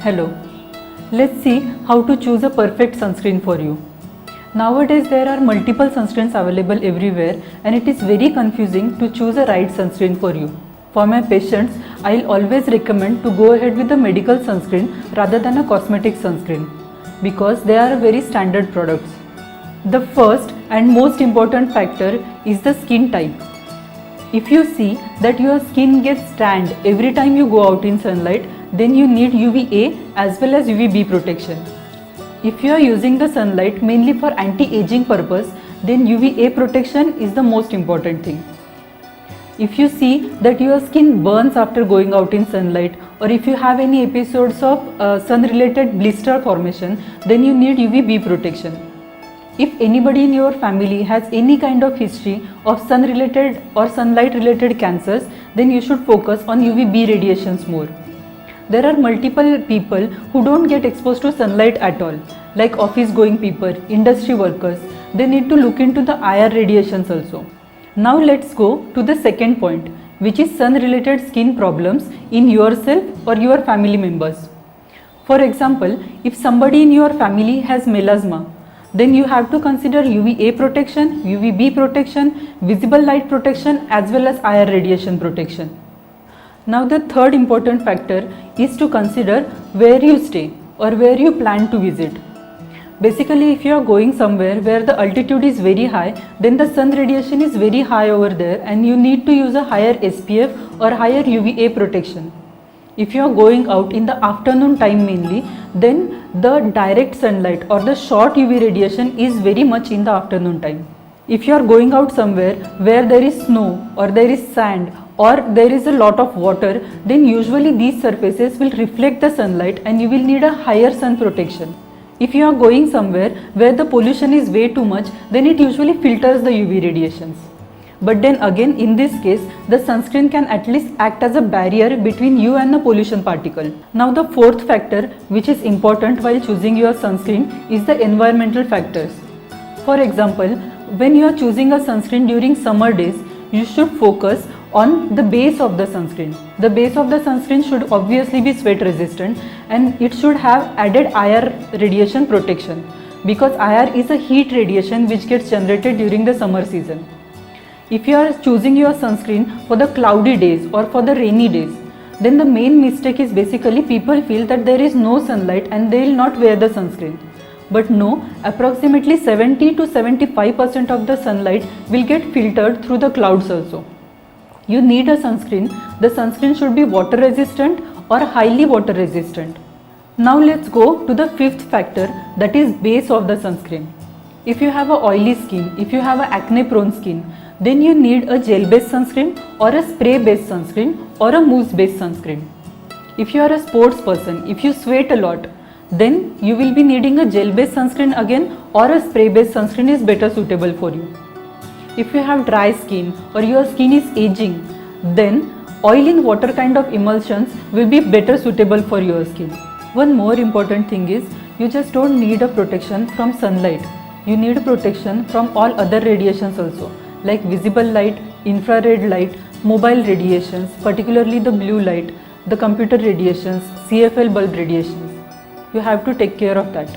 Hello. Let's see how to choose a perfect sunscreen for you. Nowadays there are multiple sunscreens available everywhere and it is very confusing to choose a right sunscreen for you. For my patients, I'll always recommend to go ahead with the medical sunscreen rather than a cosmetic sunscreen because they are very standard products. The first and most important factor is the skin type. If you see that your skin gets tanned every time you go out in sunlight, then you need UVA as well as UVB protection. If you are using the sunlight mainly for anti-aging purpose, then UVA protection is the most important thing. If you see that your skin burns after going out in sunlight, or if you have any episodes of sun-related blister formation, then you need UVB protection. If anybody in your family has any kind of history of sun-related or sunlight-related cancers, then you should focus on UVB radiations more. There are multiple people who don't get exposed to sunlight at all, like office-going people, industry workers. They need to look into the IR radiations also. Now let's go to the second point, which is sun-related skin problems in yourself or your family members. For example, if somebody in your family has melasma, then you have to consider UVA protection, UVB protection, visible light protection as well as IR radiation protection. Now the third important factor is to consider where you stay or where you plan to visit. Basically, if you are going somewhere where the altitude is very high, then the sun radiation is very high over there and you need to use a higher SPF or higher UVA protection. If you are going out in the afternoon time mainly, then the direct sunlight or the short UV radiation is very much in the afternoon time. If you are going out somewhere where there is snow or there is sand or there is a lot of water, then usually these surfaces will reflect the sunlight and you will need a higher sun protection. If you are going somewhere where the pollution is way too much, then it usually filters the UV radiations. But then again, in this case, the sunscreen can at least act as a barrier between you and the pollution particle. Now the fourth factor which is important while choosing your sunscreen is the environmental factors. For example, when you are choosing a sunscreen during summer days, you should focus on the base of the sunscreen. The base of the sunscreen should obviously be sweat resistant and it should have added IR radiation protection because IR is a heat radiation which gets generated during the summer season. If you are choosing your sunscreen for the cloudy days or for the rainy days, then the main mistake is basically people feel that there is no sunlight and they will not wear the sunscreen. But no, approximately 70 to 75% of the sunlight will get filtered through the clouds also. You need a sunscreen. The sunscreen should be water resistant or highly water resistant. Now let's go to the fifth factor, that is base of the sunscreen. If you have a oily skin, if you have a acne prone skin, then you need a gel based sunscreen or a spray based sunscreen or a mousse based sunscreen. If you are a sports person, if you sweat a lot, then you will be needing a gel based sunscreen again or a spray based sunscreen is better suitable for you. If you have dry skin or your skin is aging, then oil in water kind of emulsions will be better suitable for your skin. One more important thing is you just don't need a protection from sunlight. You need protection from all other radiations also, like visible light, infrared light, mobile radiations, particularly the blue light, the computer radiations, CFL bulb radiations. You have to take care of that.